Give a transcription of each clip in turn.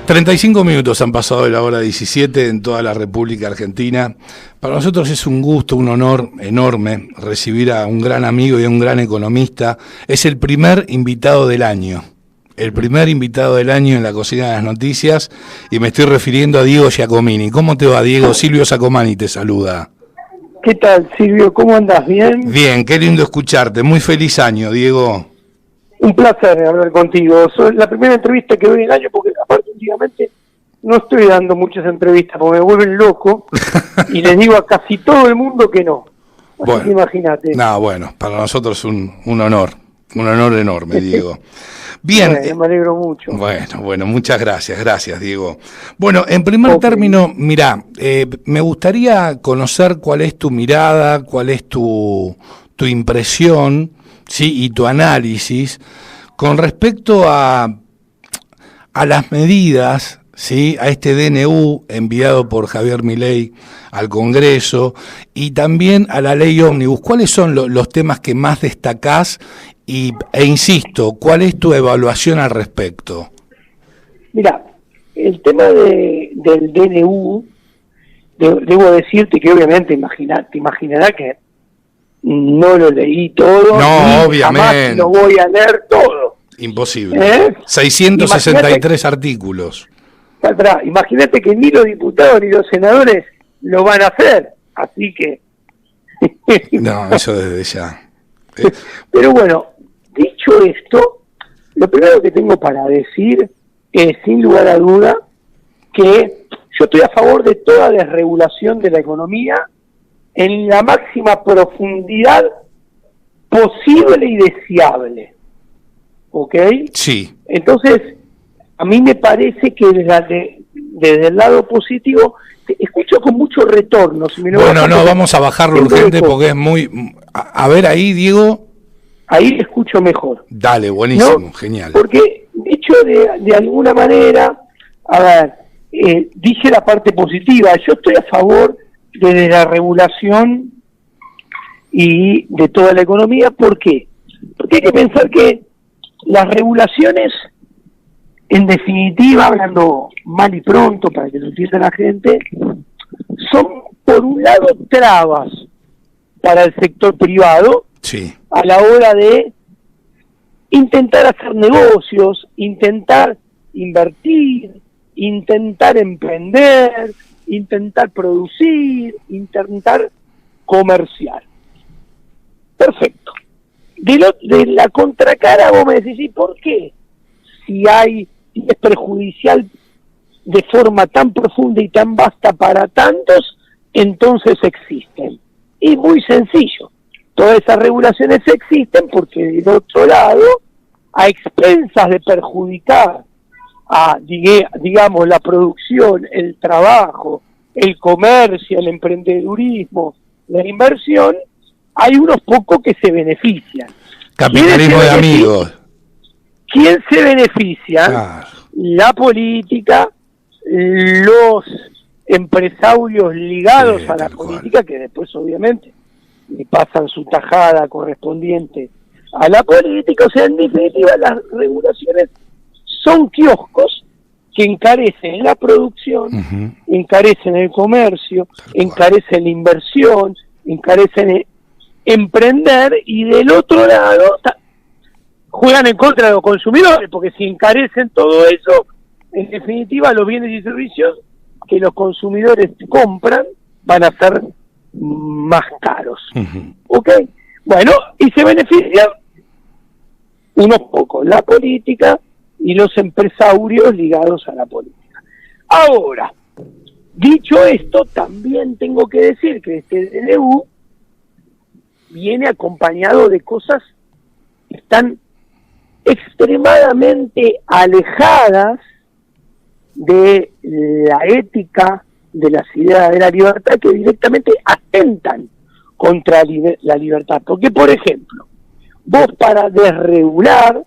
35 minutos han pasado de la hora 17 en toda la República Argentina. Para nosotros es un gusto, un honor enorme recibir a un gran amigo y a un gran economista. Es el primer invitado del año. El primer invitado del año en la Cocina de las Noticias, y me estoy refiriendo a Diego Giacomini. ¿Cómo te va, Diego? Silvio Sacomani te saluda. ¿Qué tal, Silvio? ¿Cómo andás? ¿Bien? Bien, qué lindo escucharte. Muy feliz año, Diego. Un placer hablar contigo. Soy la primera entrevista que doy en el año, porque aparte últimamente no estoy dando muchas entrevistas, porque me vuelven loco y les digo a casi todo el mundo que no. Así bueno, que imagínate. No, bueno, para nosotros un honor enorme, Diego. Bien. Bueno, me alegro mucho. Bueno, muchas gracias, Diego. Bueno, en primer término, mirá, me gustaría conocer cuál es tu mirada, cuál es tu impresión, sí, y tu análisis con respecto a las medidas, sí, a este DNU enviado por Javier Milei al Congreso y también a la ley ómnibus. ¿Cuáles son los temas que más destacás? E insisto, ¿cuál es tu evaluación al respecto? Mira, el tema del DNU, debo decirte que obviamente te imaginarás que no lo leí todo. No, obviamente. Jamás lo voy a leer todo. Imposible. 663 artículos. Imagínate que ni los diputados ni los senadores lo van a hacer, así que... No, eso desde ya. Pero bueno, dicho esto, lo primero que tengo para decir es, sin lugar a duda, que yo estoy a favor de toda desregulación de la economía en la máxima profundidad posible y deseable. ¿Ok? Sí. Entonces, a mí me parece que desde el lado positivo, escucho con mucho retorno. Si me lo vamos a bajarlo urgente porque es muy... A ver ahí, Diego. Ahí escucho mejor. Dale, buenísimo, ¿no? Genial. Porque, dicho de alguna manera, a ver, dije la parte positiva. Yo estoy a favor de la regulación y de toda la economía. ¿Por qué? Porque hay que pensar que las regulaciones, en definitiva, hablando mal y pronto para que lo entienda la gente, son por un lado trabas para el sector privado, sí, a la hora de intentar hacer negocios, intentar invertir, intentar emprender, intentar producir, intentar comerciar. Perfecto. De la contracara vos me decís, ¿y por qué? Si es perjudicial de forma tan profunda y tan vasta para tantos, entonces existen. Y muy sencillo, todas esas regulaciones existen porque del otro lado, a expensas de perjudicar a, digamos, la producción, el trabajo, el comercio, el emprendedurismo, la inversión, hay unos pocos que se benefician. Capitalismo de amigos. ¿Quién se beneficia? Claro. La política, los empresarios ligados a la política, que después obviamente le pasan su tajada correspondiente a la política. O sea, en definitiva, las regulaciones son kioscos que encarecen la producción, encarecen el comercio, encarecen la inversión, encarecen emprender, y del otro lado juegan en contra de los consumidores, porque si encarecen todo eso, en definitiva los bienes y servicios que los consumidores compran van a ser más caros. ¿Ok? Bueno, y se benefician unos pocos, la política y los empresarios ligados a la política. Ahora, dicho esto, también tengo que decir que este DNU viene acompañado de cosas que están extremadamente alejadas de la ética, de las ideas de la libertad, que directamente atentan contra la libertad. Porque, por ejemplo, vos para desregular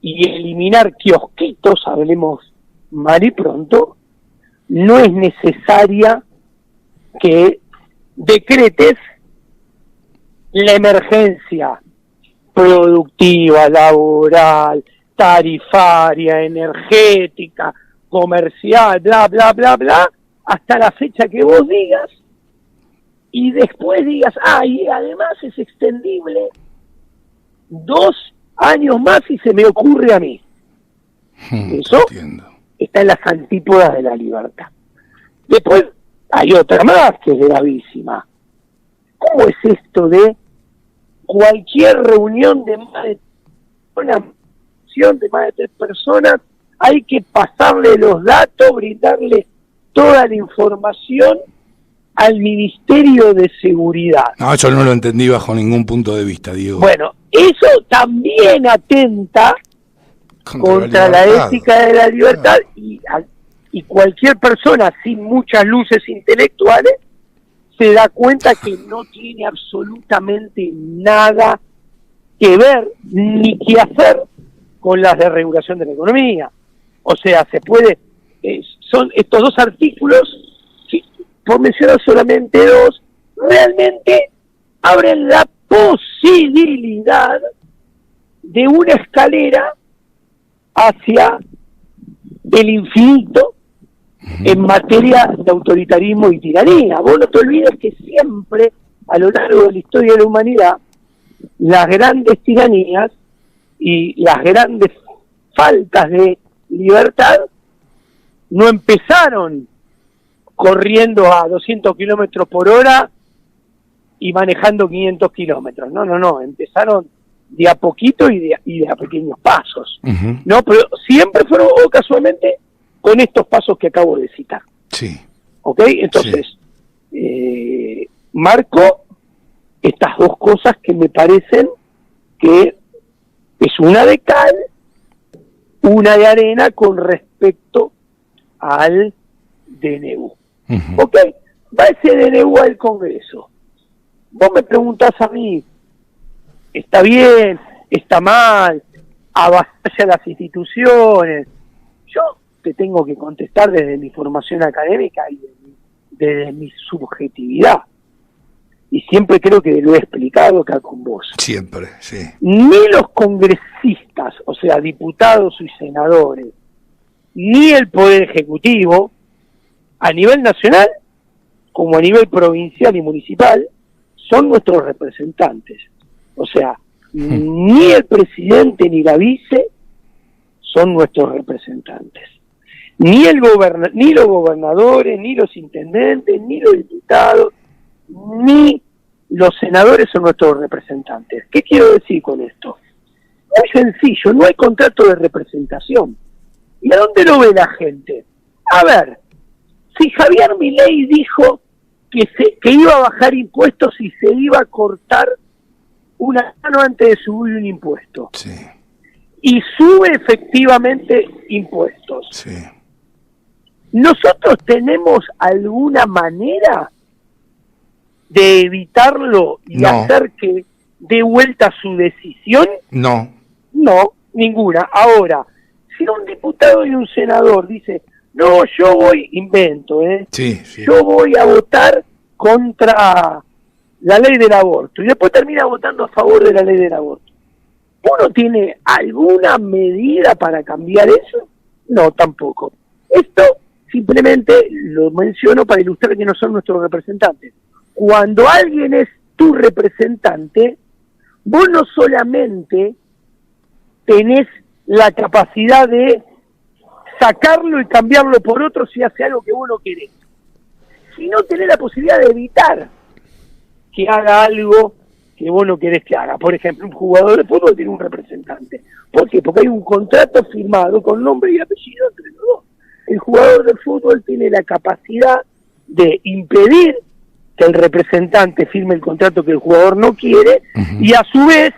y eliminar kiosquitos, hablemos mal y pronto, no es necesaria que decretes la emergencia productiva, laboral, tarifaria, energética, comercial, bla, bla, bla, bla, hasta la fecha que vos digas, y después digas, y además es extendible 2 años más y se me ocurre a mí. Eso está en las antípodas de la libertad. Después hay otra más que es gravísima. ¿Cómo es esto de cualquier reunión de más de de más de 3 personas, hay que pasarle los datos, brindarle toda la información al Ministerio de Seguridad? No, eso no lo entendí bajo ningún punto de vista, Diego. Bueno, eso también atenta contra la ética de la libertad, y cualquier persona sin muchas luces intelectuales se da cuenta que no tiene absolutamente nada que ver ni que hacer con las de regulación de la economía. O sea, se puede, son estos 2 artículos, por mencionar solamente 2, realmente abren la posibilidad de una escalera hacia el infinito en materia de autoritarismo y tiranía. Vos no te olvides que siempre, a lo largo de la historia de la humanidad, las grandes tiranías y las grandes faltas de libertad no empezaron corriendo a 200 kilómetros por hora y manejando 500 kilómetros. No, empezaron de a poquito y de a pequeños pasos. No, pero siempre fueron, casualmente, con estos pasos que acabo de citar. Sí. ¿Ok? Entonces, marco estas 2 cosas que me parecen que es una de cal, una de arena con respecto al DNU. ¿Ok? Va ese DNU al Congreso. Vos me preguntás a mí, ¿está bien? ¿Está mal? ¿Avasalla las instituciones? Yo te tengo que contestar desde mi formación académica y desde mi subjetividad. Y siempre creo que lo he explicado acá con vos. Siempre, sí. Ni los congresistas, o sea, diputados y senadores, ni el Poder Ejecutivo, a nivel nacional, como a nivel provincial y municipal, son nuestros representantes. O sea, ni el presidente ni la vice son nuestros representantes. Ni los gobernadores, ni los intendentes, ni los diputados, ni los senadores son nuestros representantes. ¿Qué quiero decir con esto? Muy sencillo, no hay contrato de representación. ¿Y a dónde lo ve la gente? A ver, si Javier Milei dijo que iba a bajar impuestos y se iba a cortar una mano antes de subir un impuesto, sí, y sube efectivamente impuestos, sí, ¿nosotros tenemos alguna manera de evitarlo y hacer que dé vuelta su decisión? No, ninguna. Ahora, si un diputado y un senador dice, no, yo voy, invento, sí. yo voy a votar contra la ley del aborto, y después termina votando a favor de la ley del aborto, ¿uno tiene alguna medida para cambiar eso? No, tampoco. Esto simplemente lo menciono para ilustrar que no son nuestros representantes. Cuando alguien es tu representante, vos no solamente tenés la capacidad de sacarlo y cambiarlo por otro si hace algo que vos no querés, sino tenés la posibilidad de evitar que haga algo que vos no querés que haga. Por ejemplo, un jugador de fútbol tiene un representante. ¿Por qué? Porque hay un contrato firmado con nombre y apellido entre los dos. El jugador de fútbol tiene la capacidad de impedir que el representante firme el contrato que el jugador no quiere, y a su vez,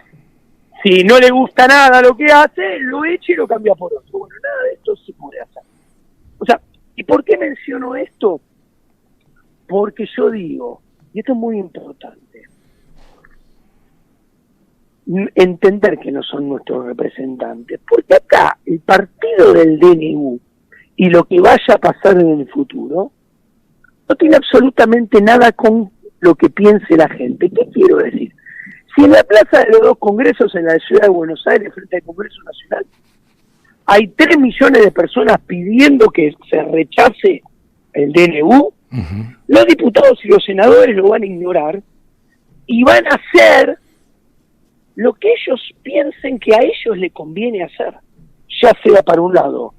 si no le gusta nada lo que hace, lo echa y lo cambia por otro. Bueno, nada de esto se puede hacer. O sea, ¿y por qué menciono esto? Porque yo digo, y esto es muy importante, entender que no son nuestros representantes, porque acá el partido del DNU y lo que vaya a pasar en el futuro no tiene absolutamente nada con lo que piense la gente. ¿Qué quiero decir? Si en la plaza de los 2 congresos en la ciudad de Buenos Aires, frente al Congreso Nacional, hay 3 millones de personas pidiendo que se rechace el DNU, los diputados y los senadores lo van a ignorar y van a hacer lo que ellos piensen que a ellos les conviene hacer, ya sea para un lado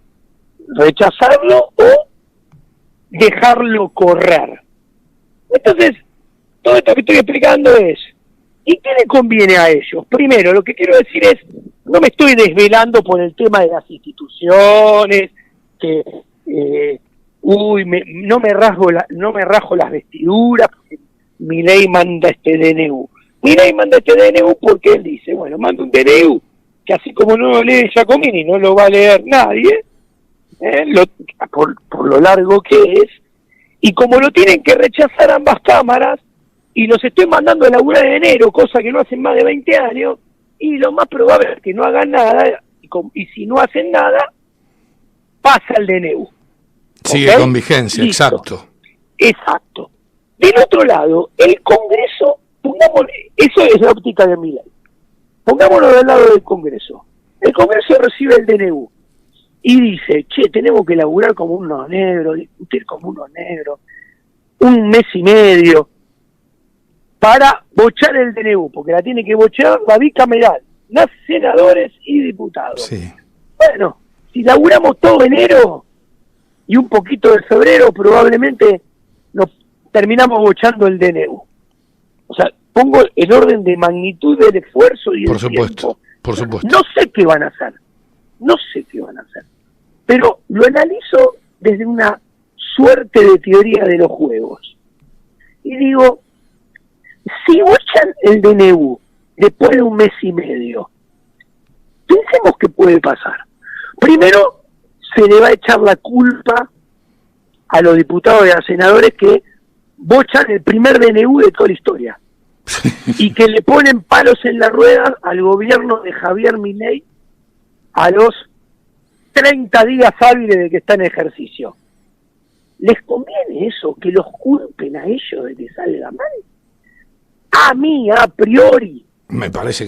rechazarlo o dejarlo correr. Entonces, todo esto que estoy explicando es, ¿y qué le conviene a ellos? Primero, lo que quiero decir es, no me estoy desvelando por el tema de las instituciones, que no me rajo las vestiduras, porque Milei manda este DNU. Milei manda este DNU porque él dice, bueno, manda un DNU, que así como no lo lee Giacomini, no lo va a leer nadie, por lo largo que es, y como lo tienen que rechazar ambas cámaras, y los estoy mandando a laburar en enero, cosa que no hacen más de 20 años, y lo más probable es que no hagan nada, y si no hacen nada, pasa el DNU. Sigue con vigencia, listo. Exacto. Del otro lado, el Congreso, eso es la óptica de Milei. Pongámonos del lado del Congreso. El Congreso recibe el DNU y dice, che, tenemos que laburar como unos negros, discutir como unos negros, un mes y medio, para bochar el DNU, porque la tiene que bochar la bicameral, las senadores y diputados. Sí. Bueno, si laburamos todo enero y un poquito de febrero, probablemente nos terminamos bochando el DNU. O sea, pongo el orden de magnitud del esfuerzo y del tiempo. Por supuesto. No sé qué van a hacer, pero lo analizo desde una suerte de teoría de los juegos. Y digo, si bochan el DNU después de un mes y medio, pensemos qué puede pasar. Primero, se le va a echar la culpa a los diputados y a los senadores que bochan el primer DNU de toda la historia y que le ponen palos en la rueda al gobierno de Javier Milei a los 30 días hábiles de que está en ejercicio. ¿Les conviene eso? ¿Que los culpen a ellos de que salga mal? A mí, a priori, me parece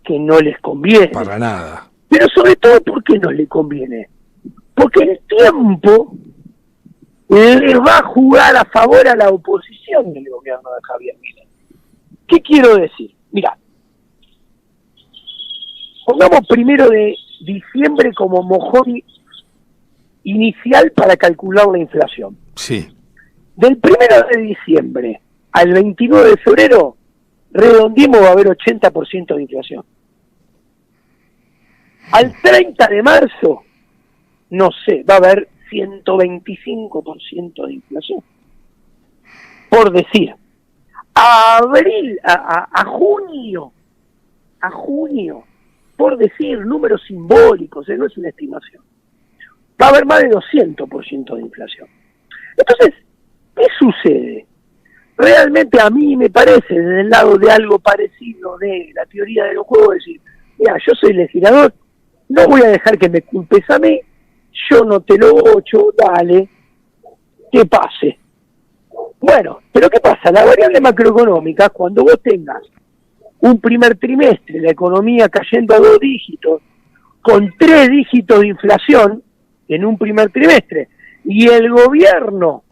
que no les conviene. Para nada. Pero sobre todo, ¿por qué no les conviene? Porque el tiempo les va a jugar a favor a la oposición del gobierno de Javier Milei. ¿Qué quiero decir? Mirá, pongamos 1 de diciembre como mojón inicial para calcular la inflación. Sí. Del 1 de diciembre al 29 de febrero, redondeemos, va a haber 80% de inflación. Al 30 de marzo, no sé, va a haber 125% de inflación. Por decir, a junio, por decir números simbólicos, no es una estimación, va a haber más de 200% de inflación. Entonces, ¿qué sucede? Realmente a mí me parece, desde el lado de algo parecido de la teoría de los juegos, decir, mira, yo soy legislador, no voy a dejar que me culpes a mí, yo no te lo bocho, dale, que pase. Bueno, pero ¿qué pasa? La variable macroeconómica, cuando vos tengas un primer trimestre, la economía cayendo a 2 dígitos, con 3 dígitos de inflación en un primer trimestre, y el gobierno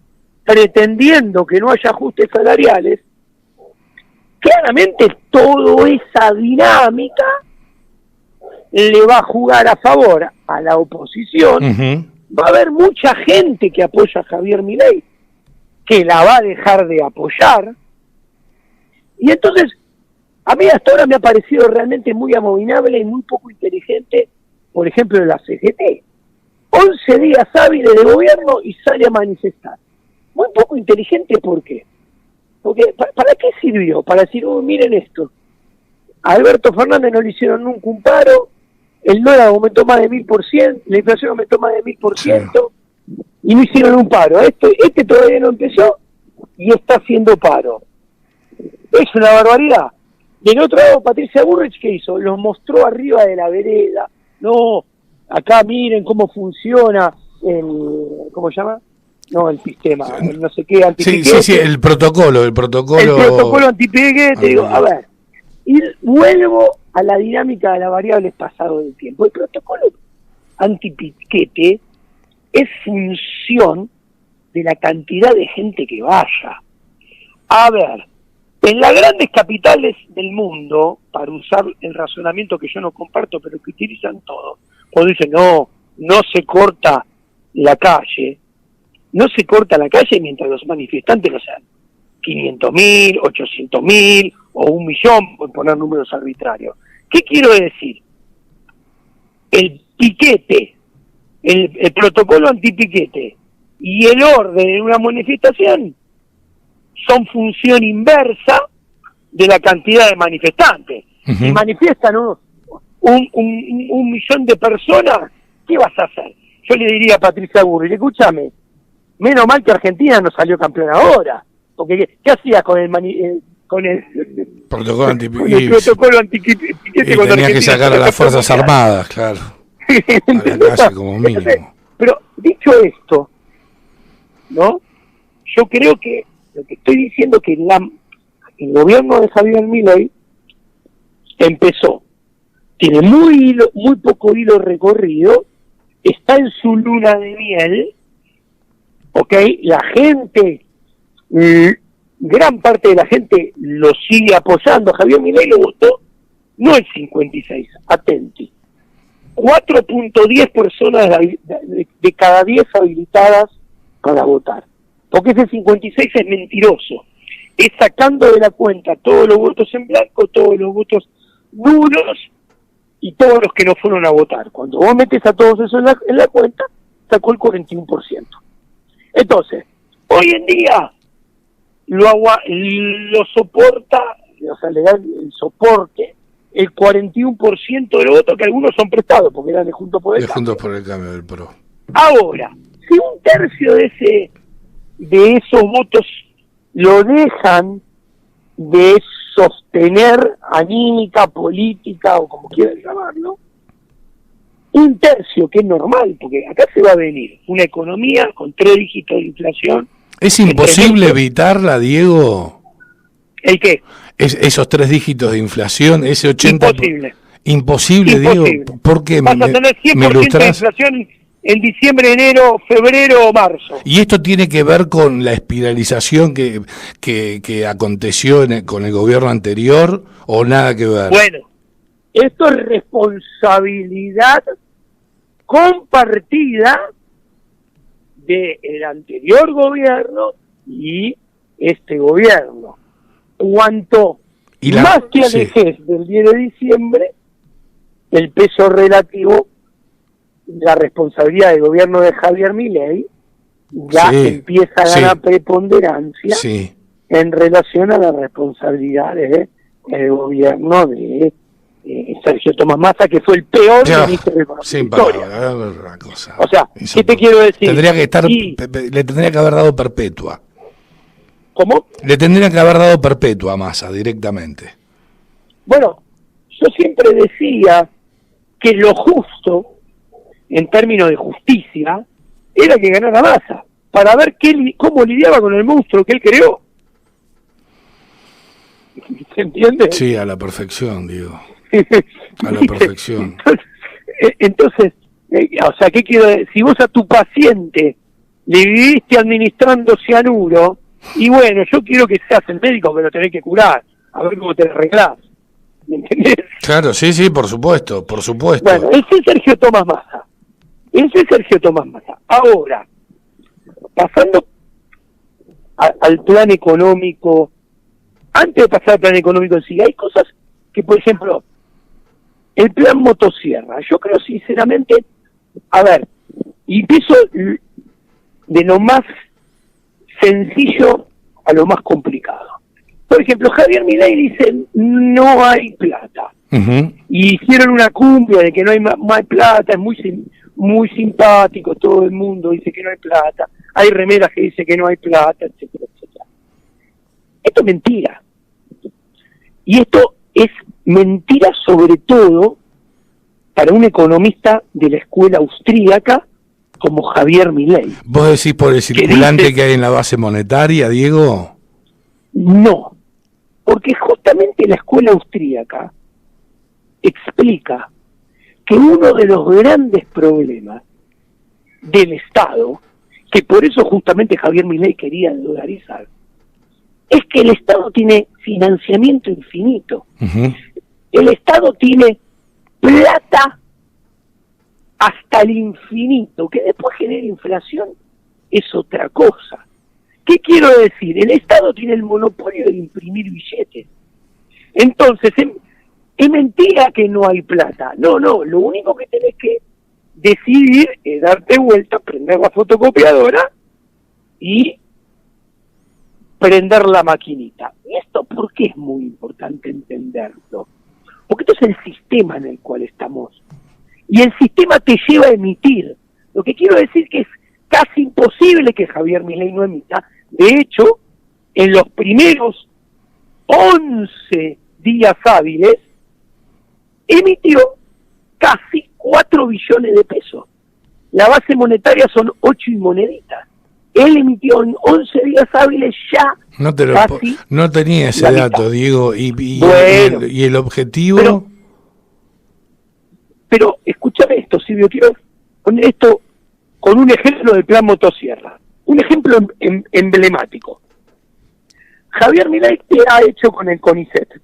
pretendiendo que no haya ajustes salariales, claramente toda esa dinámica le va a jugar a favor a la oposición. Va a haber mucha gente que apoya a Javier Milei, que la va a dejar de apoyar, y entonces a mí hasta ahora me ha parecido realmente muy abominable y muy poco inteligente, por ejemplo, la CGT. 11 días hábiles de gobierno y sale a manifestar. Muy poco inteligente, ¿por qué? Porque, ¿para qué sirvió? Para decir, miren esto, a Alberto Fernández no le hicieron nunca un paro, el dólar aumentó más de 1000%, la inflación aumentó más de 1000%, y no hicieron un paro. Este todavía no empezó y está haciendo paro. Es una barbaridad. Del otro lado, Patricia Bullrich, ¿qué hizo? Los mostró arriba de la vereda. No, acá miren cómo funciona el, ¿cómo se llama? No, el sistema, el no sé qué, antipiquete. Sí, el protocolo. El protocolo antipiquete, digo, a ver, y vuelvo a la dinámica de las variables pasado del tiempo. El protocolo antipiquete es función de la cantidad de gente que vaya. A ver, en las grandes capitales del mundo, para usar el razonamiento que yo no comparto, pero que utilizan todos, cuando dicen, no se corta la calle, no se corta la calle mientras los manifestantes no sean 500.000, 800.000 o 1.000.000, por poner números arbitrarios. ¿Qué quiero decir? El piquete, el protocolo antipiquete y el orden en una manifestación son función inversa de la cantidad de manifestantes. Uh-huh. Si manifiestan un millón de personas, ¿qué vas a hacer? Yo le diría a Patricia Burrich, escúchame, menos mal que Argentina no salió campeón ahora, porque ¿qué hacía con el protocolo antipiquete? El protocolo antipiquete cuando tenía que sacar a las Fuerzas Armadas, claro, a la calle como mínimo. Pero dicho esto, ¿no? Yo creo que lo que estoy diciendo que el gobierno de Javier Milei tiene muy poco hilo recorrido, está en su luna de miel, ¿ok? La gente, gran parte de la gente lo sigue apoyando. Javier Milei lo votó, no el 56, atenti, 4.10 personas de cada 10 habilitadas para votar. Porque ese 56 es mentiroso. Es sacando de la cuenta todos los votos en blanco, todos los votos nulos y todos los que no fueron a votar. Cuando vos metes a todos esos en la cuenta, sacó el 41%. Entonces, hoy en día lo soporta, o sea, le da el soporte, el 41% de los votos, que algunos son prestados, porque eran de Juntos por el Cambio. Juntos por el Cambio del PRO. Ahora, si un tercio de esos votos lo dejan de sostener anímica, política o como quieran llamarlo, un tercio, que es normal, porque acá se va a venir una economía con 3 dígitos de inflación. ¿Es imposible evitarla, Diego? ¿El qué? Esos 3 dígitos de inflación, ese 80%. Imposible, Diego. ¿Por qué? Vas a tener 100% de inflación en diciembre, enero, febrero o marzo. ¿Y esto tiene que ver con la espiralización que aconteció con el gobierno anterior o nada que ver? Bueno, esto es responsabilidad compartida del anterior gobierno y este gobierno. Cuanto más te alejes del 10 de diciembre, el peso relativo, la responsabilidad del gobierno de Javier Milei ya empieza a ganar preponderancia en relación a las responsabilidades del gobierno de Sergio Tomás Massa, que fue el peor ministro de Economía de la historia. O sea, ¿qué te quiero decir? Le tendría que haber dado perpetua. ¿Cómo? Le tendrían que haber dado perpetua a Massa directamente. Bueno, yo siempre decía que lo justo, en términos de justicia, era que ganara Massa, para ver cómo lidiaba con el monstruo que él creó. ¿Se entiende? Sí, a la perfección, digo. A la perfección. Entonces, o sea, ¿qué quiero decir? Si vos a tu paciente le viviste administrando cianuro, y bueno, yo quiero que seas el médico que lo tenés que curar, a ver cómo te arreglás. ¿Me entendés? Claro, sí, por supuesto. Bueno, ese es Sergio Tomás Massa. Ahora, pasando al plan económico, antes de pasar al plan económico en sí, hay cosas que, por ejemplo, el plan motosierra, yo creo sinceramente, a ver, y empiezo de lo más sencillo a lo más complicado. Por ejemplo, Javier Milei dice, no hay plata. Uh-huh. Y hicieron una cumbia de que no hay plata, es muy simpático, todo el mundo dice que no hay plata, hay remeras que dicen que no hay plata, etcétera, etcétera. Esto es mentira. Y esto es mentira sobre todo para un economista de la escuela austríaca como Javier Milei. ¿Vos decís por el circulante que hay en la base monetaria, Diego? No, porque justamente la escuela austríaca explica que uno de los grandes problemas del Estado, que por eso justamente Javier Milei quería dolarizar, es que el Estado tiene financiamiento infinito. Uh-huh. El Estado tiene plata hasta el infinito, que después genera inflación, es otra cosa. ¿Qué quiero decir? El Estado tiene el monopolio de imprimir billetes. Entonces, es mentira que no hay plata. No, lo único que tenés que decidir es darte vuelta, prender la fotocopiadora y prender la maquinita. ¿Y esto por qué es muy importante entenderlo? Porque esto es el sistema en el cual estamos. Y el sistema te lleva a emitir. Lo que quiero decir que es casi imposible que Javier Milei no emita. De hecho, en los primeros 11 días hábiles, emitió casi 4 billones de pesos. La base monetaria son 8 y moneditas. Él emitió en 11 días hábiles ya casi no tenía ese dato, mitad. Diego. Bueno, y el objetivo... Pero escúchame esto, Silvio, quiero poner esto con un ejemplo del plan Motosierra. Un ejemplo emblemático. Javier Milei ¿qué ha hecho con el CONICET?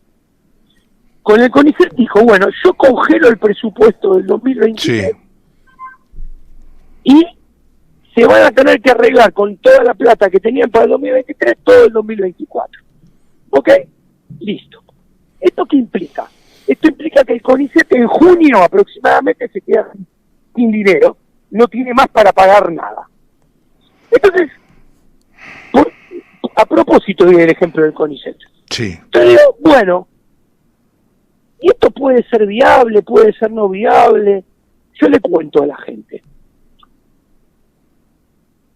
Con el CONICET dijo, bueno, yo congelo el presupuesto del 2023 sí. Y se van a tener que arreglar con toda la plata que tenían para el 2023 todo el 2024. ¿Ok? Listo. ¿Esto qué implica? Esto implica que el CONICET en junio aproximadamente se queda sin dinero, no tiene más para pagar nada. Entonces, a propósito del ejemplo del CONICET, sí. Yo digo, bueno, y esto puede ser viable, puede ser no viable. Yo le cuento a la gente.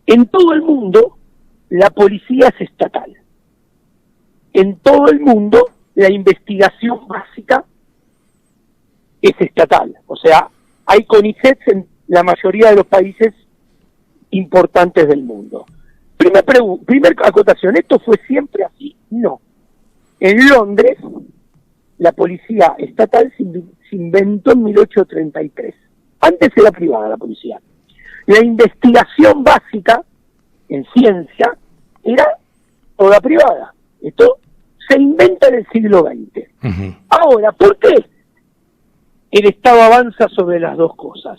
En todo el mundo, la policía es estatal. En todo el mundo, la investigación básica es estatal. O sea, hay CONICETs en la mayoría de los países importantes del mundo. Primer acotación, ¿esto fue siempre así? No. En Londres, la policía estatal se inventó en 1833. Antes era privada la policía. La investigación básica en ciencia era toda privada. Esto se inventa en el siglo XX. Uh-huh. Ahora, ¿por qué el Estado avanza sobre las dos cosas?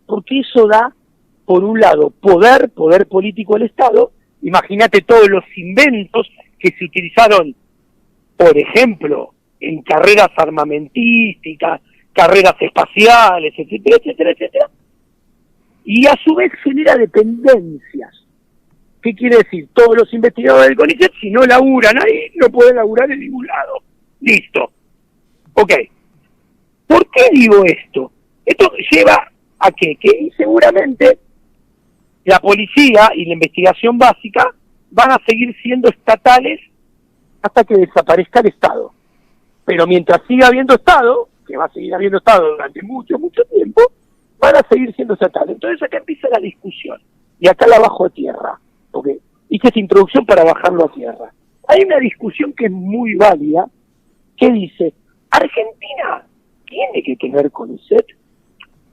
Porque eso da, por un lado, poder político al Estado. Imagínate todos los inventos que se utilizaron, por ejemplo, en carreras armamentísticas, carreras espaciales, etcétera, etcétera, etcétera. Y a su vez genera dependencias. ¿Qué quiere decir? Todos los investigadores del CONICET, si no laburan ahí, no pueden laburar en ningún lado. Listo. Ok. ¿Por qué digo esto? Esto lleva a que seguramente la policía y la investigación básica van a seguir siendo estatales hasta que desaparezca el Estado. Pero mientras siga habiendo Estado, que va a seguir habiendo Estado durante mucho, mucho tiempo, van a seguir siendo estatales. Entonces acá empieza la discusión. Y acá la bajo a tierra. Porque hice esta introducción para bajarlo a tierra. Hay una discusión que es muy válida, que dice, ¿Argentina tiene que tener CONICET?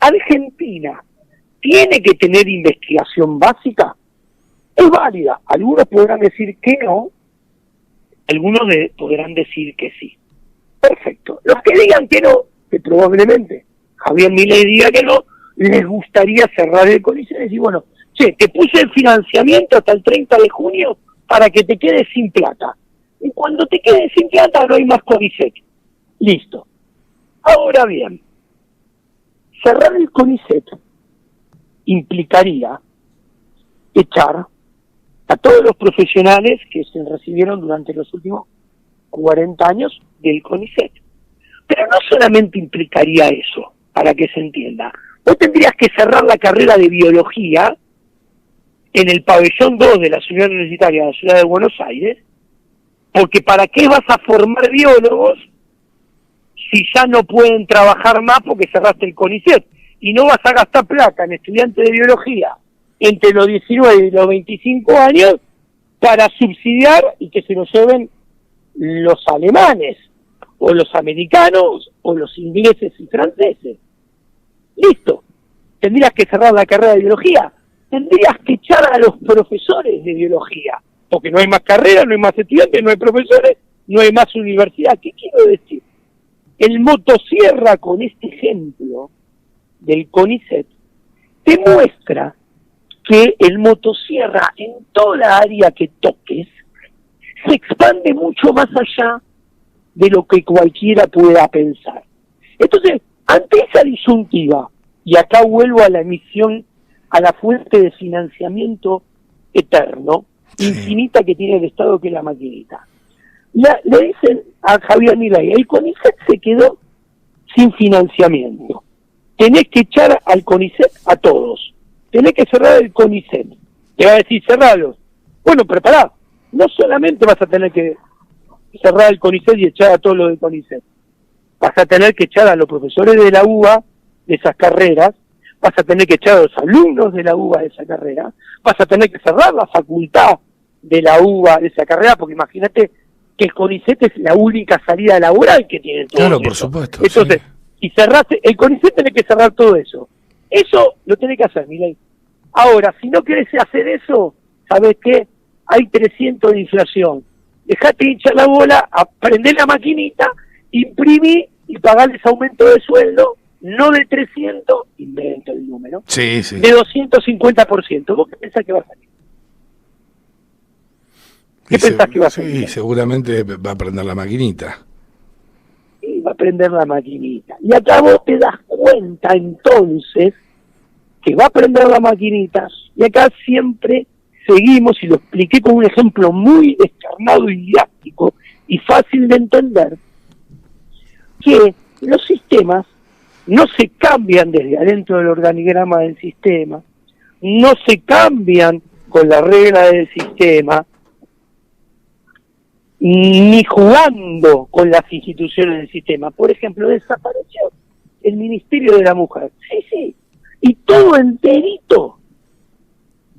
¿Argentina tiene que tener investigación básica? Es válida. Algunos podrán decir que no, algunos podrán decir que sí. Perfecto. Los que digan que no, que probablemente Javier Milei diga que no, les gustaría cerrar el CONICET y decir, bueno, che, te puse el financiamiento hasta el 30 de junio para que te quedes sin plata. Y cuando te quedes sin plata no hay más CONICET. Listo. Ahora bien, cerrar el CONICET implicaría echar a todos los profesionales que se recibieron durante los últimos 40 años del CONICET. Pero no solamente implicaría eso, para que se entienda. Vos tendrías que cerrar la carrera de biología en el pabellón 2 de la Ciudad Universitaria de la Ciudad de Buenos Aires, porque ¿para qué vas a formar biólogos si ya no pueden trabajar más porque cerraste el CONICET? Y no vas a gastar plata en estudiantes de biología entre los 19 y los 25 años para subsidiar y que se lo lleven los alemanes o los americanos, o los ingleses y franceses. Listo. Tendrías que cerrar la carrera de biología. Tendrías que echar a los profesores de biología, porque no hay más carreras, no hay más estudiantes, no hay profesores, no hay más universidad. ¿Qué quiero decir? El motosierra, con este ejemplo del CONICET, te muestra que el motosierra, en toda área que toques, se expande mucho más allá de lo que cualquiera pueda pensar. Entonces, ante esa disyuntiva, y acá vuelvo a la emisión, a la fuente de financiamiento eterno, infinita, que tiene el Estado, que es la maquinita. Le dicen a Javier Milei, el CONICET se quedó sin financiamiento. Tenés que echar al CONICET a todos. Tenés que cerrar el CONICET. Te va a decir, cerralos. Bueno, prepará. No solamente vas a tener que cerrar el CONICET y echar a todos los del CONICET. Vas a tener que echar a los profesores de la UBA de esas carreras, vas a tener que echar a los alumnos de la UBA de esa carrera, vas a tener que cerrar la facultad de la UBA de esa carrera, porque imagínate que el CONICET es la única salida laboral que tiene todo. Claro, eso. por supuesto. Entonces, sí. si cerraste, el CONICET tenés que cerrar todo eso. Eso lo tenés que hacer, Milei. Ahora, si no querés hacer eso, ¿sabés qué? Hay 300 de inflación. Dejate hinchar la bola, aprendé la maquinita, imprimí y pagarles aumento de sueldo, no de 300, invento el número, Sí, sí. de 250%. ¿Vos qué pensás que va a salir? ¿Qué pensás que va a salir? Sí, seguramente va a prender la maquinita. Y va a prender la maquinita. Y acá vos te das cuenta entonces que va a prender la maquinita, y acá siempre seguimos, y lo expliqué con un ejemplo muy descarnado y didáctico y fácil de entender, que los sistemas no se cambian desde adentro del organigrama del sistema, no se cambian con la regla del sistema, ni jugando con las instituciones del sistema. Por ejemplo, desapareció el Ministerio de la Mujer. Sí. Y todo enterito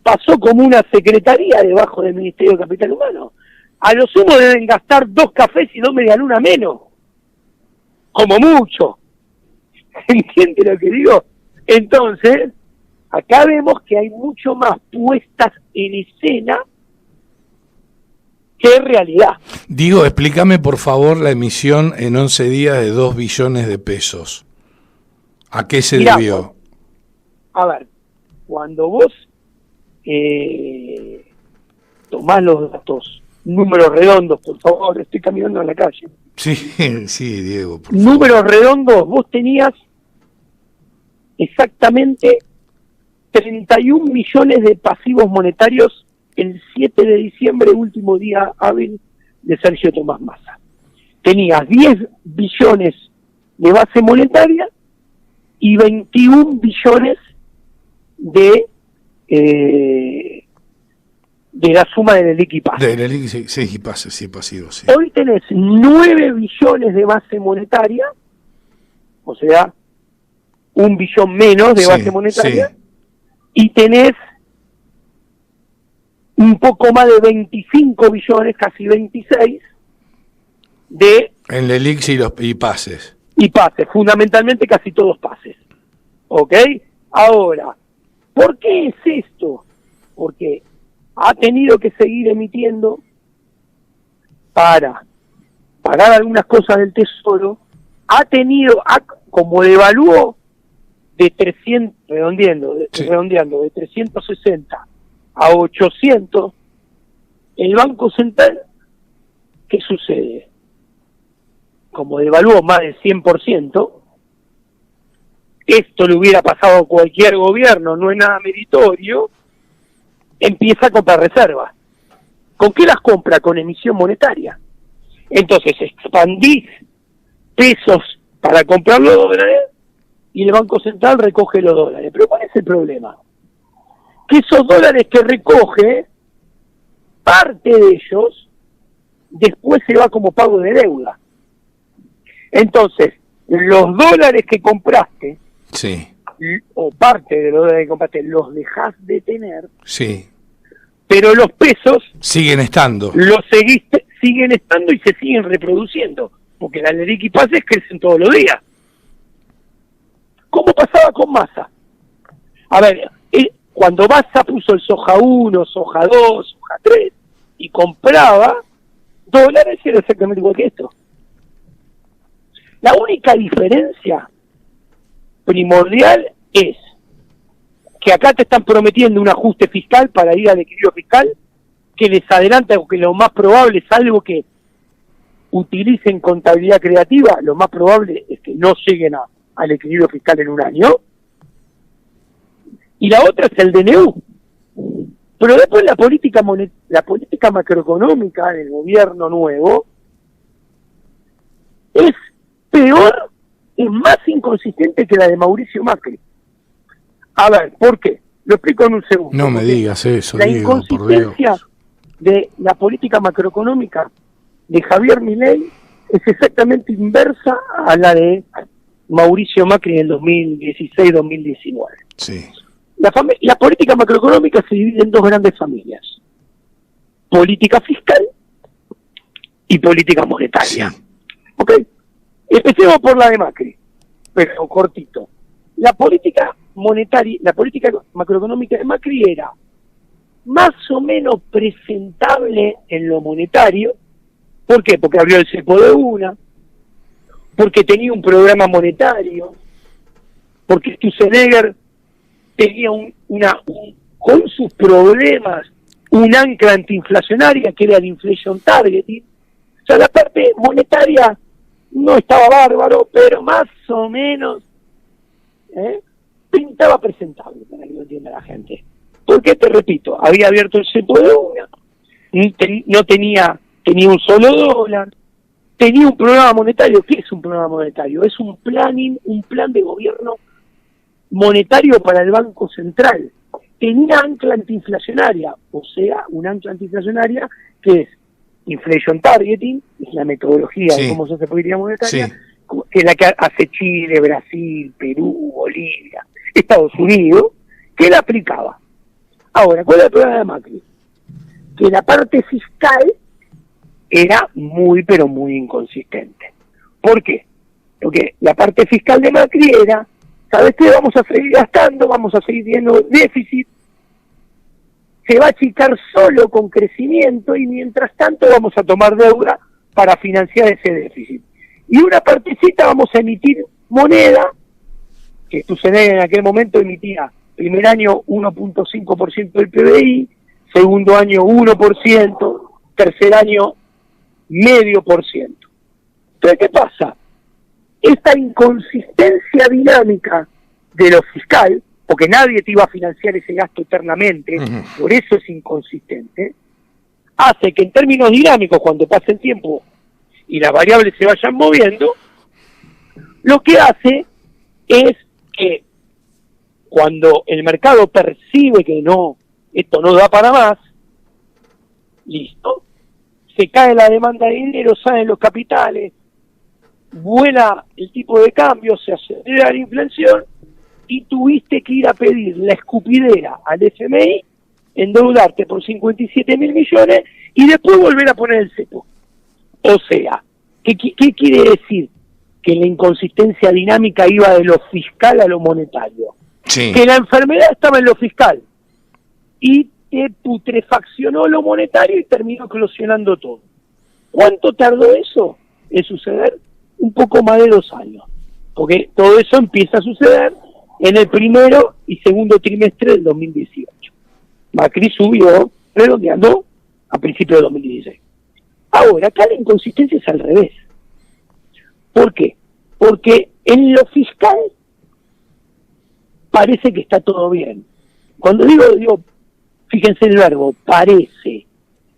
pasó como una secretaría debajo del Ministerio de Capital Humano. A lo sumo deben gastar 2 cafés y 2 medialunas menos. Como mucho. ¿Entiende lo que digo? Entonces, acá vemos que hay mucho más puestas en escena que realidad. Digo, explícame por favor la emisión en 11 días de 2 billones de pesos. ¿A qué se debió? A ver, cuando vos tomás los datos, números redondos, por favor, estoy caminando en la calle. Sí, sí, Diego. Por Números favor. redondos, vos tenías exactamente 31 millones de pasivos monetarios el 7 de diciembre, último día hábil de Sergio Tomás Massa. Tenías 10 billones de base monetaria y 21 billones de la suma del ELIC y PASE. Del ELIC, sí, y PASE, sí, pasivo, sí. Hoy tenés 9 billones de base monetaria, o sea, 1 billón menos de base monetaria, y tenés un poco más de 25 billones, casi 26, de... En el ELIC y PASES. Y PASES, fundamentalmente casi todos PASES. ¿Ok? Ahora, ¿por qué es esto? Porque ha tenido que seguir emitiendo para pagar algunas cosas del Tesoro, como devaluó de 300, redondeando, de 360 a 800, el Banco Central, ¿qué sucede? Como devaluó más del 100%, esto le hubiera pasado a cualquier gobierno, no es nada meritorio, empieza a comprar reservas. ¿Con qué las compra? Con emisión monetaria. Entonces expandís pesos para comprar los dólares y el Banco Central recoge los dólares. Pero ¿cuál es el problema? Que esos dólares que recoge, parte de ellos, después se va como pago de deuda. Entonces, los dólares que compraste, sí, o parte de los dólares que compraste, los dejás de tener, sí, pero los pesos siguen estando. siguen estando y se siguen reproduciendo. porque las Leriquipazes crecen todos los días. ¿Cómo pasaba con Massa? A ver, cuando Massa puso el soja 1, soja 2, soja 3 y compraba dólares, era exactamente igual que esto. La única diferencia primordial es que acá te están prometiendo un ajuste fiscal para ir al equilibrio fiscal, que les adelanta que lo más probable, salvo que utilicen contabilidad creativa, lo más probable es que no lleguen al equilibrio fiscal en un año. Y la otra es el DNU. Pero después la política macroeconómica del gobierno nuevo es peor, es más inconsistente que la de Mauricio Macri. A ver, ¿por qué? Lo explico en un segundo. No me digas eso, la Diego, inconsistencia por Dios. De la política macroeconómica de Javier Milei es exactamente inversa a la de Mauricio Macri en el 2016-2019. Sí. La política macroeconómica se divide en dos grandes familias: política fiscal y política monetaria. Sí. ¿Ok? Empecemos por la de Macri, pero cortito. La política monetaria, la política macroeconómica de Macri era más o menos presentable en lo monetario. ¿Por qué? Porque abrió el cepo de una, porque tenía un programa monetario, porque Sturzenegger tenía con sus problemas un ancla antiinflacionaria que era el inflation targeting. O sea, la parte monetaria no estaba bárbaro, pero más o menos pintaba presentable, para que lo entienda la gente. Porque, te repito, había abierto el cepo de una, no tenía un solo dólar, tenía un programa monetario. ¿Qué es un programa monetario? Es un plan de gobierno monetario para el Banco Central. Tenía ancla antiinflacionaria, o sea, una ancla antiinflacionaria que es inflation targeting, es la metodología de cómo se hace política monetaria, que es la que hace Chile, Brasil, Perú, Bolivia, Estados Unidos, que la aplicaba. Ahora, ¿cuál es el problema de Macri? Que la parte fiscal era muy, pero muy inconsistente. ¿Por qué? Porque la parte fiscal de Macri era: ¿sabes qué? Vamos a seguir gastando, vamos a seguir teniendo déficit, se va a achicar solo con crecimiento y mientras tanto vamos a tomar deuda para financiar ese déficit. Y una partecita vamos a emitir moneda, que Sturzenegger en aquel momento emitía primer año 1.5% del PBI, segundo año 1%, tercer año 0.5%. Entonces, ¿qué pasa? Esta inconsistencia dinámica de lo fiscal, porque nadie te iba a financiar ese gasto eternamente, por eso es inconsistente, hace que en términos dinámicos, cuando pase el tiempo y las variables se vayan moviendo, lo que hace es que cuando el mercado percibe que esto no da para más, listo, se cae la demanda de dinero, salen los capitales, vuela el tipo de cambio, se acelera la inflación y tuviste que ir a pedir la escupidera al FMI, endeudarte por 57.000 millones y después volver a poner el cepo. O sea, ¿qué quiere decir? Que la inconsistencia dinámica iba de lo fiscal a lo monetario. Sí. Que la enfermedad estaba en lo fiscal y putrefaccionó lo monetario y terminó eclosionando todo. ¿Cuánto tardó eso en suceder? Un poco más de 2 años, porque todo eso empieza a suceder en el primero y segundo trimestre del 2018. Macri subió, redondeando, a principios de 2016. Ahora, acá la inconsistencia es al revés. ¿Por qué? Porque en lo fiscal parece que está todo bien. Cuando digo, fíjense el verbo, parece.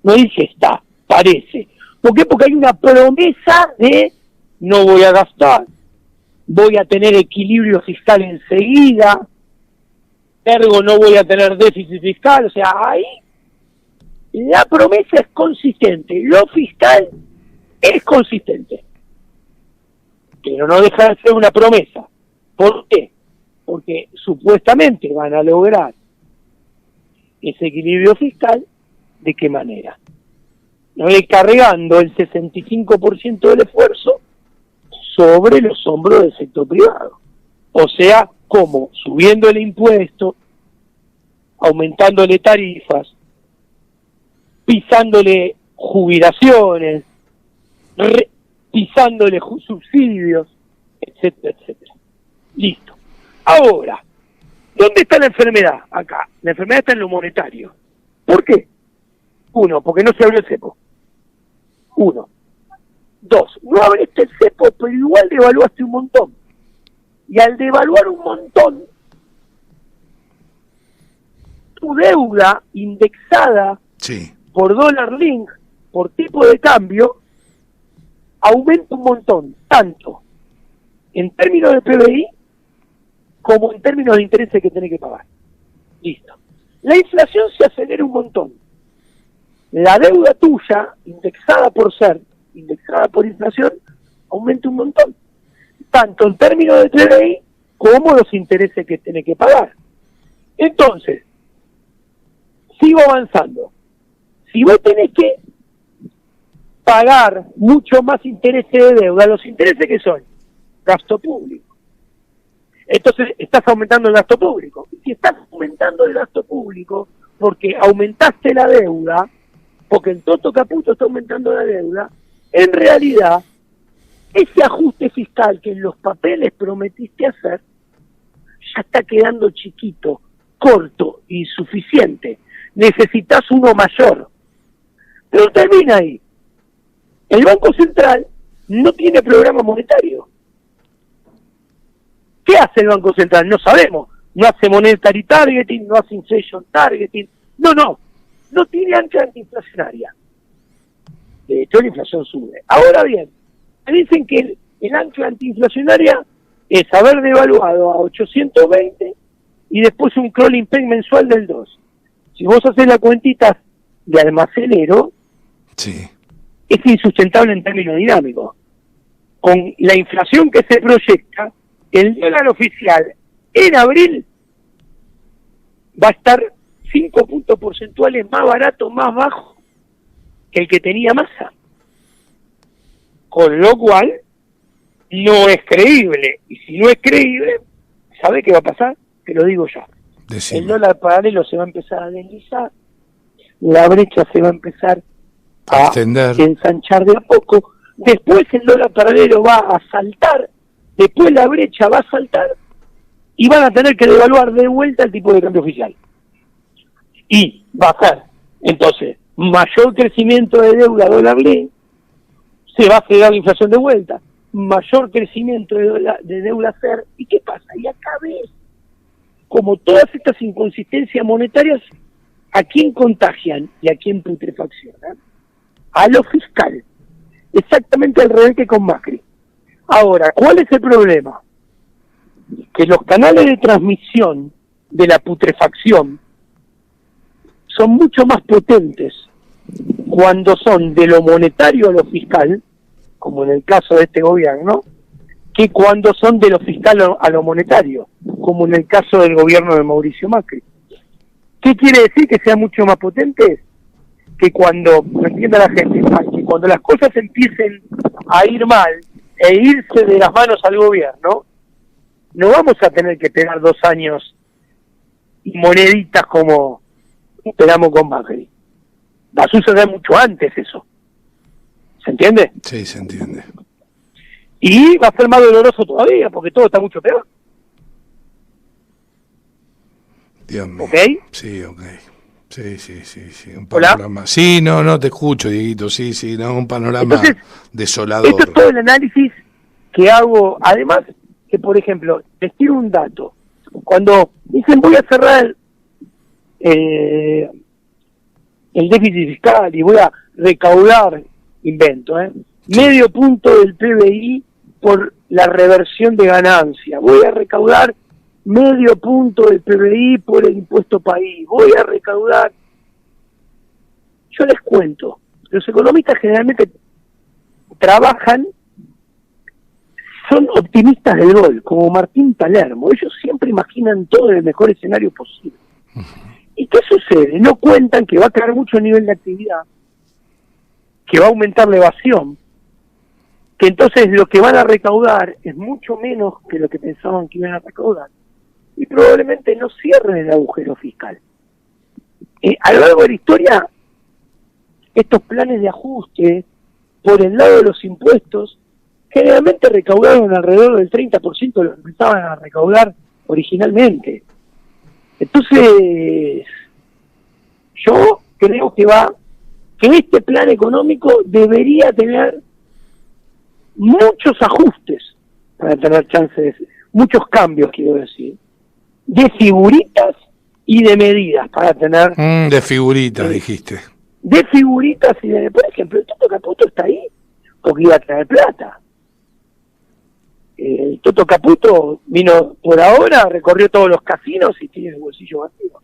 No dice está, parece. ¿Por qué? Porque hay una promesa de no voy a gastar, voy a tener equilibrio fiscal enseguida, ergo no voy a tener déficit fiscal. O sea, ahí la promesa es consistente, lo fiscal es consistente, pero no deja de ser una promesa. ¿Por qué? Porque supuestamente van a lograr ese equilibrio fiscal. ¿De qué manera? Recargando el 65% del esfuerzo sobre los hombros del sector privado. O sea, como subiendo el impuesto, aumentándole tarifas, pisándole jubilaciones, pisándole subsidios, etcétera, etcétera. Listo. Ahora, ¿dónde está la enfermedad? Acá. La enfermedad está en lo monetario. ¿Por qué? Uno, porque no se abrió el cepo. Uno. Dos, no abriste el cepo, pero igual devaluaste un montón. Y al devaluar un montón, tu deuda indexada por dólar link, por tipo de cambio, aumenta un montón, tanto en términos de PBI como en términos de intereses que tenés que pagar. Listo. La inflación se acelera un montón. La deuda tuya, indexada por inflación, aumenta un montón. Tanto en términos de PBI como los intereses que tenés que pagar. Entonces, sigo avanzando. Si vos tenés que pagar mucho más intereses de deuda, los intereses que son gasto público. Entonces estás aumentando el gasto público. Y si estás aumentando el gasto público porque aumentaste la deuda, porque en toto caputo está aumentando la deuda, en realidad ese ajuste fiscal que en los papeles prometiste hacer ya está quedando chiquito, corto, insuficiente. Necesitas uno mayor. Pero termina ahí. El Banco Central no tiene programa monetario. ¿Qué hace el Banco Central? No sabemos. No hace monetary targeting, no hace inflation targeting. No tiene ancla antiinflacionaria. De hecho, la inflación sube. Ahora bien, me dicen que el ancla antiinflacionaria es haber devaluado a 820 y después un crawling peg mensual del 2. Si vos haces la cuentita de almacenero, es insustentable en términos dinámicos. Con la inflación que se proyecta, el dólar oficial en abril va a estar 5 puntos porcentuales más barato, más bajo que el que tenía Massa. Con lo cual, no es creíble. Y si no es creíble, ¿sabe qué va a pasar? Te lo digo ya. Decime. El dólar paralelo se va a empezar a deslizar, la brecha se va a empezar a ensanchar de a poco, después el dólar paralelo va a saltar, después la brecha va a saltar y van a tener que devaluar de vuelta el tipo de cambio oficial. Y va a ser, entonces, mayor crecimiento de deuda dólar blend, se va a acelerar la inflación de vuelta, mayor crecimiento de deuda FER, ¿y qué pasa? Y acá ves, como todas estas inconsistencias monetarias, ¿a quién contagian y a quién putrefaccionan? A lo fiscal. Exactamente al revés que con Macri. Ahora, ¿cuál es el problema? Que los canales de transmisión de la putrefacción son mucho más potentes cuando son de lo monetario a lo fiscal, como en el caso de este gobierno, que cuando son de lo fiscal a lo monetario, como en el caso del gobierno de Mauricio Macri. ¿Qué quiere decir que sea mucho más potente? Que cuando, no entienda la gente, que cuando las cosas empiecen a ir mal e irse de las manos al gobierno, no vamos a tener que esperar 2 años y moneditas como esperamos con Macri. Va a suceder mucho antes eso. ¿Se entiende? Sí, se entiende. Y va a ser más doloroso todavía, porque todo está mucho peor. Dios mío. ¿Ok? Sí, ok. Sí. Un panorama. ¿Hola? Sí, no, te escucho, Dieguito. Sí, no, un panorama desolador. Esto es todo el análisis que hago. Además, que por ejemplo, les tiro un dato. Cuando dicen voy a cerrar el déficit fiscal y voy a recaudar, invento, medio punto del PBI por la reversión de ganancia, voy a recaudar medio punto del PBI por el impuesto país, voy a recaudar. Yo les cuento, los economistas generalmente trabajan, son optimistas del gol, como Martín Palermo, ellos siempre imaginan todo en el mejor escenario posible. ¿Y qué sucede? No cuentan que va a caer mucho el nivel de actividad, que va a aumentar la evasión, que entonces lo que van a recaudar es mucho menos que lo que pensaban que iban a recaudar, y probablemente no cierren el agujero fiscal. A lo largo de la historia, estos planes de ajuste por el lado de los impuestos generalmente recaudaron alrededor del 30% de lo que pensaban a recaudar originalmente. Entonces, yo creo que este plan económico debería tener muchos ajustes para tener chances, muchos cambios, quiero decir, de figuritas y de medidas para tener... de figuritas, dijiste. De figuritas y de... Por ejemplo, el Toto Caputo está ahí porque iba a traer plata. El Toto Caputo vino por ahora, recorrió todos los casinos y tiene el bolsillo vacío.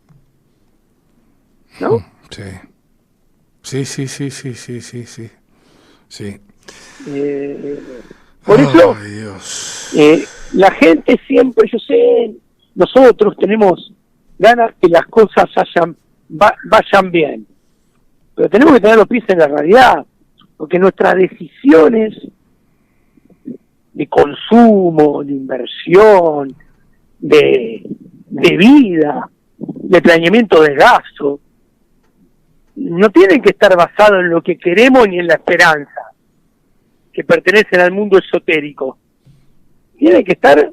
¿No? Sí. Sí. Por eso, Dios. la gente siempre, yo sé, nosotros tenemos ganas que las cosas vayan bien, pero tenemos que tener los pies en la realidad, porque nuestras decisiones de consumo, de inversión, de vida, de planeamiento de gasto, no tienen que estar basados en lo que queremos ni en la esperanza, que pertenecen al mundo esotérico. Tienen que estar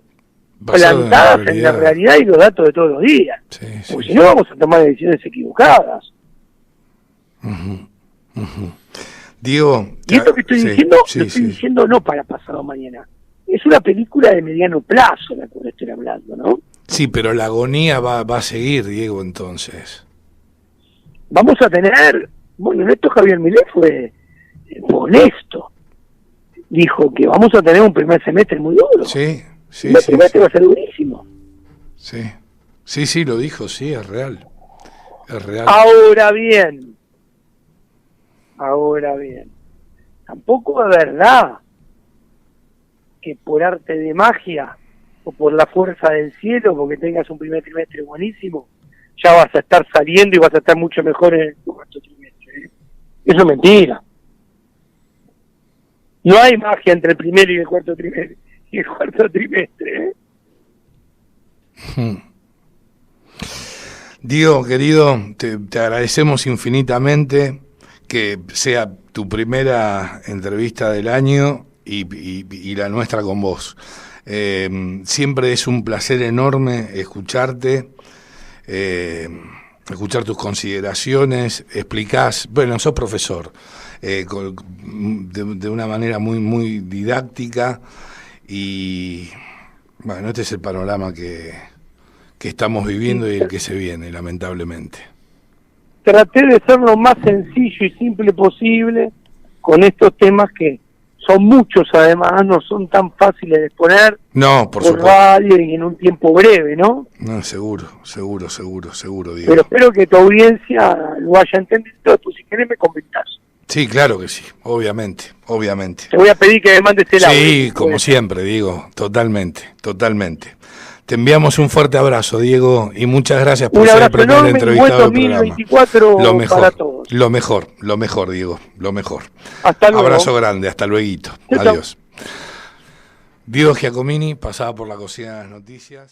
plantadas en la realidad y los datos de todos los días. Porque si no vamos a tomar decisiones equivocadas. Diego, y esto que estoy diciendo, lo estoy diciendo no para pasado mañana. Es una película de mediano plazo la que estoy hablando, ¿no? Sí, pero la agonía va a seguir, Diego, entonces. Vamos a tener... Bueno, en esto Javier Milei fue honesto. Dijo que vamos a tener un primer semestre muy duro. Sí. El primer semestre va a ser durísimo. Sí, lo dijo, sí, es real. Es real. Ahora bien, tampoco es verdad que por arte de magia o por la fuerza del cielo, porque tengas un primer trimestre buenísimo, ya vas a estar saliendo y vas a estar mucho mejor en el cuarto trimestre. Eso es mentira. No hay magia entre el primero y el cuarto trimestre. Diego, querido, te agradecemos infinitamente que sea tu primera entrevista del año y la nuestra con vos. Siempre es un placer enorme escucharte, escuchar tus consideraciones, explicás, bueno, sos profesor, de una manera muy didáctica, y bueno, este es el panorama que estamos viviendo y el que se viene, lamentablemente. Traté de ser lo más sencillo y simple posible con estos temas que son muchos, además no son tan fáciles de exponer por radio y en un tiempo breve, ¿no? No, seguro, Diego. Pero espero que tu audiencia lo haya entendido. Tú, si querés, me comentás. Sí, claro que sí, obviamente. Te voy a pedir que me mandes el audio. Sí, como siempre, Diego, totalmente. Te enviamos un fuerte abrazo, Diego, y muchas gracias por ser el primer entrevistado del programa. 2024 para todos. Lo mejor, Diego, lo mejor. Hasta luego. Abrazo grande, hasta luego. Adiós. Diego Giacomini pasaba por la cocina de las noticias.